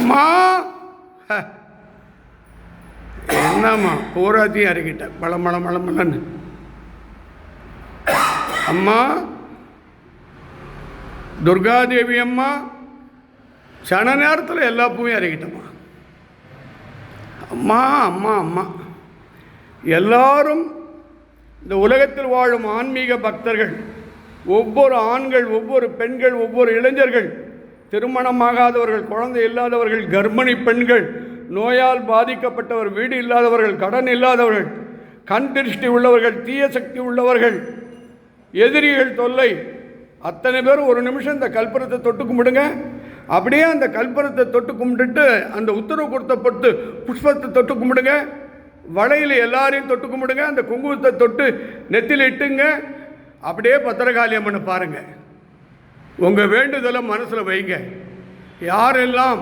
அம்மா என்னம்மா பூராத்தையும் இறக்கிட்டேன் மளமளன்னு. அம்மா துர்காதேவி அம்மா சன நேரத்தில் எல்லா பூவையும் இறக்கிட்டம்மா. அம்மா அம்மா அம்மா எல்லாரும் இந்த உலகத்தில் வாழும் ஆன்மீக பக்தர்கள், ஒவ்வொரு ஆண்கள், ஒவ்வொரு பெண்கள், ஒவ்வொரு இளைஞர்கள், திருமணமாகாதவர்கள், குழந்தை இல்லாதவர்கள், கர்ப்பிணி பெண்கள், நோயால் பாதிக்கப்பட்டவர், வீடு இல்லாதவர்கள், கடன் இல்லாதவர்கள், கண் திருஷ்டி உள்ளவர்கள், தீய சக்தி உள்ளவர்கள், எதிரிகள் தொல்லை, அத்தனை பேரும் ஒரு நிமிஷம் இந்த கல்பரத்தை தொட்டு கும்பிடுங்க. அப்படியே அந்த கல்பரத்தை தொட்டு கும்பிட்டுட்டு அந்த உத்தரவு கொடுத்தப்பட்டு புஷ்பத்தை தொட்டு கும்பிடுங்க. வளையில் எல்லாரையும் தொட்டு கும்பிடுங்க. அந்த குங்குமத்தை தொட்டு நெத்தியில் இட்டுங்க. அப்படியே பத்திரகாளி அம்மனை பாருங்கள். உங்கள் வேண்டுதலை மனசில் வைங்க. யாரெல்லாம்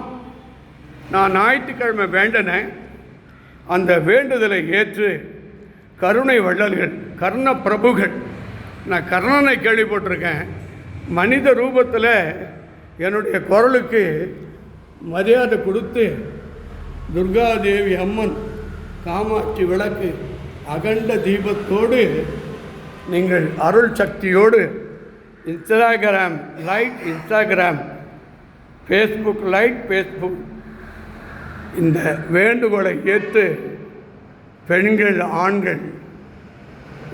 நான் ஞாயிற்றுக்கிழமை வேண்டினேன் அந்த வேண்டுதலை ஏற்று கருணை வள்ளல்கள், கர்ண பிரபுகள், நான் கர்ணனை கேள்விப்பட்டிருக்கேன், மனித ரூபத்தில் என்னுடைய குரலுக்கு மரியாதை கொடுத்து துர்காதேவி அம்மன் காமாட்சி விளக்கு அகண்ட தீபத்தோடு நீங்கள் அருள் சக்தியோடு Instagram light, Instagram, Facebook light, Facebook இந்த வேண்டுகோளை ஏற்று பெண்கள், ஆண்கள்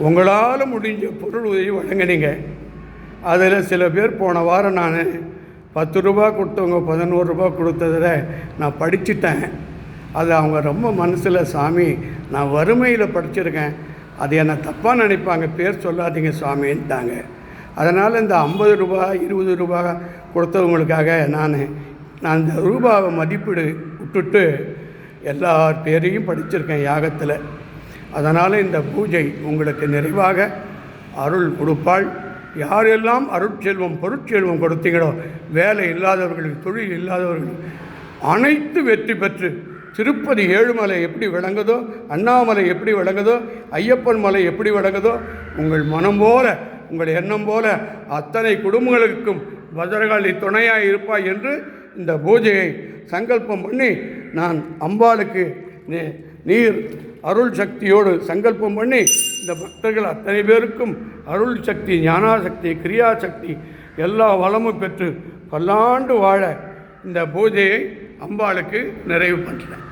உங்களால் முடிஞ்ச பொருள் உதவி வழங்கினீங்க. அதில் சில பேர் போன வாரம் நான் 10 ரூபா கொடுத்தவங்க 11 ரூபா கொடுத்ததில் நான் படிச்சுட்டேன். அது அவங்க ரொம்ப மனசில், சாமி நான் வறுமையில் படிச்சிருக்கேன், அது என்னை தப்பாக நினைப்பாங்க, பேர் சொல்லாதீங்க சாமின்ட்டாங்க. அதனால் இந்த 50 ரூபா 20 ரூபா கொடுத்தவங்களுக்காக நான் இந்த ரூபாவை மதிப்பீடு விட்டுட்டு எல்லார் பேரையும் படிச்சிருக்கேன் யாகத்தில். அதனால் இந்த பூஜை உங்களுக்கு நிறைவாக அருள் கொடுப்பாள். யாரெல்லாம் அருட்செல்வம் பொருட்செல்வம் கொடுத்தீங்களோ, வேலை இல்லாதவர்களுக்கு, தொழில் இல்லாதவர்களுக்கு அனைத்து வெற்றி பெற்று திருப்பதி ஏழுமலை எப்படி விளங்குதோ, அண்ணாமலை எப்படி விளங்குதோ, ஐயப்பன் மலை எப்படி விளங்குதோ, உங்கள் மனம் போல, உங்கள் எண்ணம் போல அத்தனை குடும்பங்களுக்கும் பஜரகாளி துணையாக இருப்பாய் என்று இந்த பூஜையை சங்கல்பம் பண்ணி நான் அம்பாளுக்கு நீர் அருள் சக்தியோடு சங்கல்பம் பண்ணி இந்த பக்தர்கள் அத்தனை பேருக்கும் அருள் சக்தி, ஞானாசக்தி, கிரியாசக்தி எல்லா வளமும் பெற்று பல்லாண்டு வாழ இந்த பூஜையை அம்பாளுக்கு நிறைவு பண்ணுறேன்.